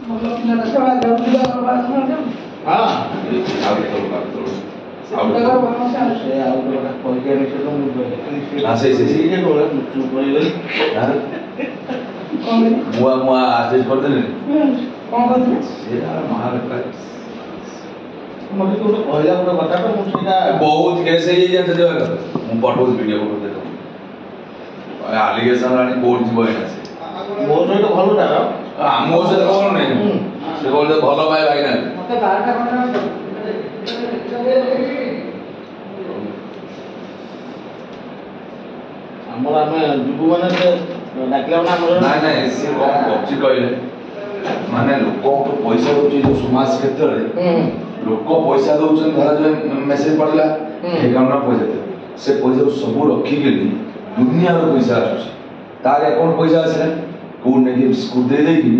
बहुत case पठाऊ video आलिगेशन आनी court जीव मो सहित भल मो सहित कौन नहीं से कहते भल पाए भाई ना जीवु माने सी कौन करछि कहले माने लोक पैसा दउछि जो समाज क्षेत्र रे लोक पैसा दउछन धरा जो मेसेज पड़ला ए काउंट पैसा दे से पैसा सब रखी के दुनिया रो पैसा आछी तार अकाउंट पैसा आछे को नेगी स्कूल दे देगी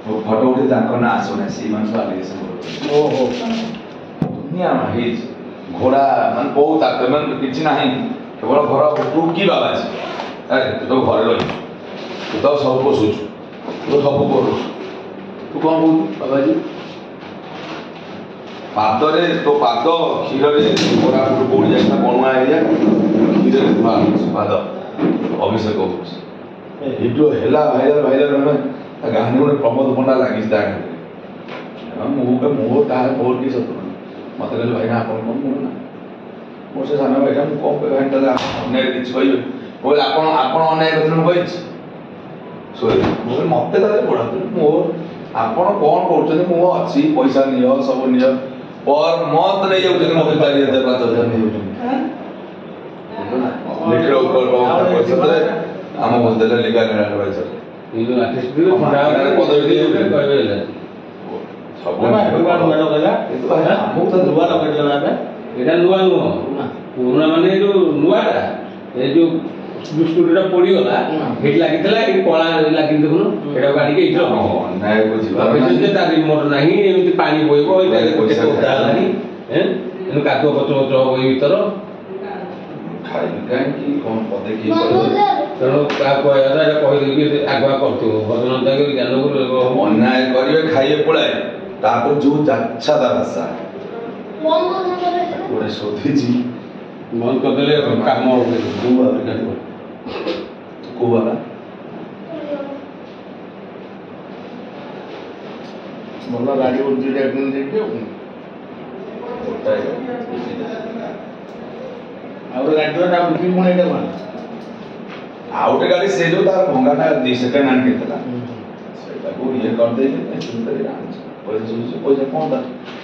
फोटो उठे ताको ना आसोने सी मान आलिगेशन ओहो दुनिया में हेज घोड़ा मन बहुत आक्रमण किछि नाही केवल घर तू की बाबा छी अरे तू तो घर रही तू तो सब को सोच तू सब को तू कौन बोल बाबा जी पादरे तो पाद क्षीर रे घोड़ा पड़ी जाए बणुआ एरिया क्षीर रे धुआ पाद अभिषेक एटू हेला भाइरल भाइरल में गाँव में प्रमोद पंडा लगी मो मोर कि सत मत कहले भाई ना आप मोर से सान भाई कौन भाई अन्याय किसी कहे बोले आप अन्याय कर मत पढ़ा मोर आप कौन कर अच्छी पैसा नियो सब नियो पर मत नहीं जाऊँ मत 4000 5000 नहीं जाऊँ आम बोलते लीगल एडवाइजर पुराना माने जो नुआटा ए जो स्टूडियो पड़ीगला हेट लागितला कि कला लागी देखुन एटा गाडी के इथो अन्याय को जीवा जे ता रिमोट नाही एमिति पानी बोइबो एटा पैसा उठालानी हैं एनु कातो पचो पचो होई भीतर खाइ काई की कोन पदे की तेणु का कहला कहि कि आगवा करथो भजन तक ज्ञान गुरु अन्याय करिवे खाइए पळाए तापर जो जाच्छा दा भाषा गोटे सोधी जी मन कर देले काम हो को वाला बोला गाड़ी उल्टी देखने देखियो और गाड़ी तो ना उल्टी मुने के मान आउट गाड़ी से जो तार भंगाटा 2 सेकंड आन के तला सेटा को ये कर दे सुंदर राम पैसा कोन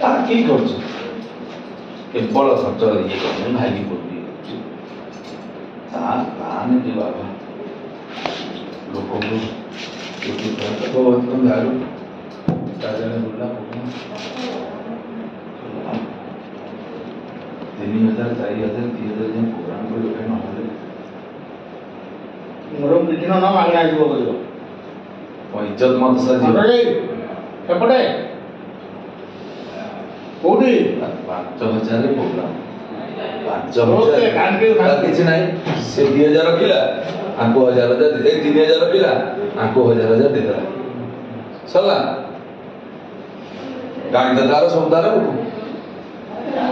ता की करछ केवल खर्च ये करने भागी पड़ी ताने के बाबा लोगों को बहुत कम दारू ताजने बोला 3000 4000 3000 जन प्रोग्राम को लोग न होले मोर किछि न मांगना जीव करियो इज्जत मत सजी एपटे कोडी 5000 प्रोग्राम 5000 किछि नाही से 2000 रखिला आको 1000 दे 3000 रखिला आको 1000 दे देला सला गाड़ी दार सब दार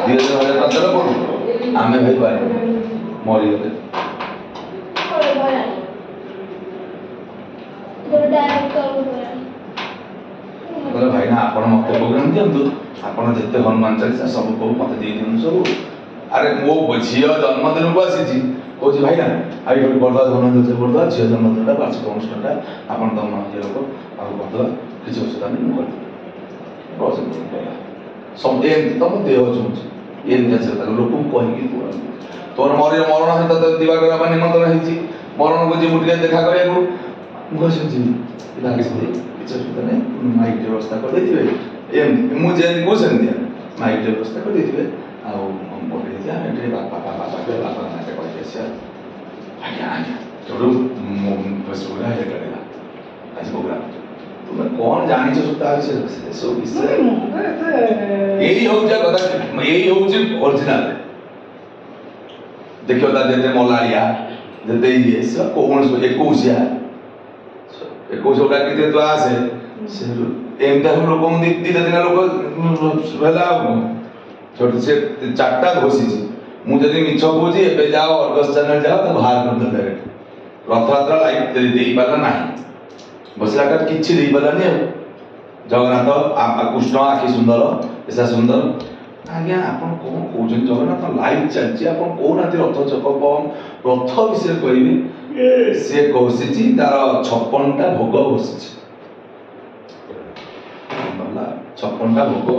2000 15 पड़ू आमे भाई पाए मरी गले बोले भाई ना आपण मत प्रोग्राम दियंतु आपण जते हनुमान चालीसा सब को मत दे दियन सब अरे मो झियो जन्मदिन को आसी कहूँ भाई ना आई गोटे बर्दा जन्मदिन बर्दा झियो जन्मदिन वार्षिक अनुष्ठान आपन तम झियो को करदा किसी असुविधा नहीं सब तुम देह चुँच लोक कहीकि तोर मरण है तो दिवाकर निमंत्रण है मरण को जी मुझे देखा करा किसी असुविधा नहीं माइक व्यवस्था कर मुझे कौन माइक व्यवस्था कर तुम कौन जानी यही ओरिजिनल देखियो जिते मलारिया जिते ये कौन 21 डाकिते तो आसे ସେ ଏମିତି ଲୋକ ଦିଟା ଦିନ ଲୋକ ହେଲା ଛୋଟ ସେ 4ଟା ଘୋଷିଛି ମୁଁ ଯଦି ମିଛ କହୁଛି ଏବେ ଯାଅ ଅର୍ଗସ ଚ୍ୟାନେଲ ଯାଅ ତ ବାହାର କରିଦେଲେ ରଥଯାତ୍ରା ଲାଇଭ ଦେଇପାରିଲା ନାହିଁ ବସିଲାଟା କିଛି ଦେଇପାରିଲାନି ଆଉ ଜଗନ୍ନାଥ କୃଷ୍ଣ ଆଖି ସୁନ୍ଦର ଏସା ସୁନ୍ଦର ଆଜ୍ଞା ଆପଣ କଣ କହୁଛନ୍ତି ଜଗନ୍ନାଥ ଲାଇଭ ଚାଲିଛି ଆପଣ କହୁନାହାନ୍ତି ରଥ ଚକ ରଥ ବିଷୟରେ କହିବେ ସେ ଘୋଷିଛି ତାର 56ଟା ଭୋଗ ଘୋଷିଛି 56ଟା ଭୋଗ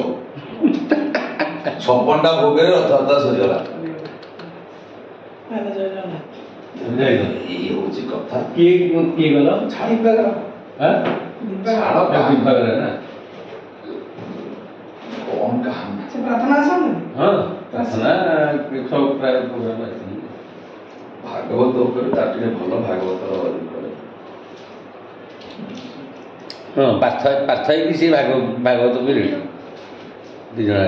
56ଟା ଭୋଗରେ ରଥଯାତ୍ରା ସରିଗଲା ଏଇ ହଉଛି କଥା କିଏ ଗଲ ଛାଡ଼ି ପାଗଲା ଛାଡ଼ ବିଭାଗରେ ନା କଣ କାହାଣୀ ସେ ପ୍ରାର୍ଥନା ଆସନ୍ତି ହଁ ପ୍ରାର୍ଥନା ସବୁ ପ୍ରାୟ ପ୍ରୋଗ୍ରାମ ଅଛି ଭାଗବତ ଉପରେ ତାର ଟିକେ ଭଲ ଭାଗବତ ହଁ ପାର୍ଥ ହେଇକି ସେ ଭାଗବତ ବି ରେଡ଼ି 2 ଜଣ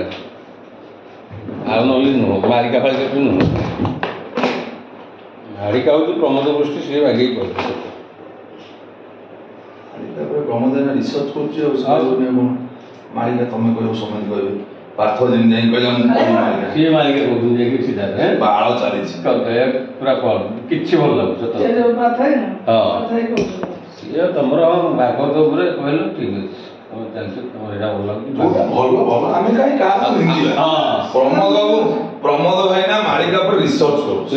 ଆଉ ନହେଲେ ନୁହଁ ମାଳିକା ଫାଳିକା ବି ନୁହଁ ମାଳିକା ହେଉଛି ପ୍ରମୋଦ ଗୋଷ୍ଠୀ ସିଏ ବାଗେଇ ପଡ଼ିବ ତାପରେ ପ୍ରମୋଦ ରିସର୍ଚ୍ଚ କରୁଛି ଆଉ ମାଳିକା ତମେ କହିବ ସମସ୍ତେ କହିବେ ପାର୍ଥ ଯେମିତି ଯାଇ କହିଲା ମୁଁ ମାଳିକା ସିଏ ମାଳିକା କହୁଛନ୍ତି ଯାଇକି ସିଧା ବାଳ ଚାଲିଛି ପୁରା କିଛି ଭଲ ଲାଗୁଛି ସେ ଯୋଉ ପ୍ରାର୍ଥନା ହଁ କହୁଛନ୍ତି ସିଏ ତମର ଭାଗବତ ଉପରେ କହିଲ ଠିକ ଅଛି ତମେ ଚାଲିଛ ତମର ଏଇଟା ଭଲ ଲାଗୁଛି ଭଲ ଭଲ ଆମେ କାହିଁ କାହାକୁ ନିନ୍ଦିବା ପ୍ରମୋଦ ଭାଇନା ମାଳିକା ଉପରେ ରିସର୍ଚ୍ଚ କରୁଛି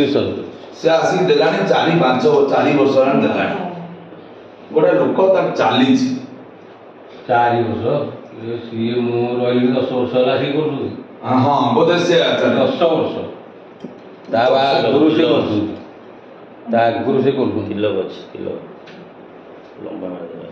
ସେ ଆସିକି ଦେଲାଣି 4 ବର୍ଷ ହେଲାଣି ଦେଲାଣି ଗୋଟେ ଲୋକ ତାର ଚାଲିଛି 4 ବର୍ଷ ସିଏ ମୁଁ ରହିଲି 10 ବର୍ଷ ହେଲା ସିଏ କରୁଛନ୍ତି ହଁ ବୋଧେ ସେ 10 ବର୍ଷ ତା ଆଗରୁ ସେ କରୁଛନ୍ତି ତା ଆଗରୁ ସେ କରୁଛନ୍ତି କିଲୋ ଅଛି କିଲୋ ଲମ୍ବା ମାରିଦେଲା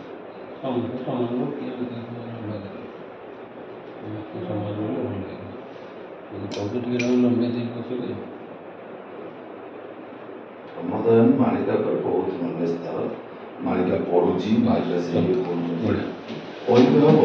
ପ୍ରମୋଦ ମାଳିକା ଉପରେ ବହୁତ ନଲେଜ ତାର ମାଳିକା ପଢୁଛି ମାଳିକା ସେ କହିଲେ ହବ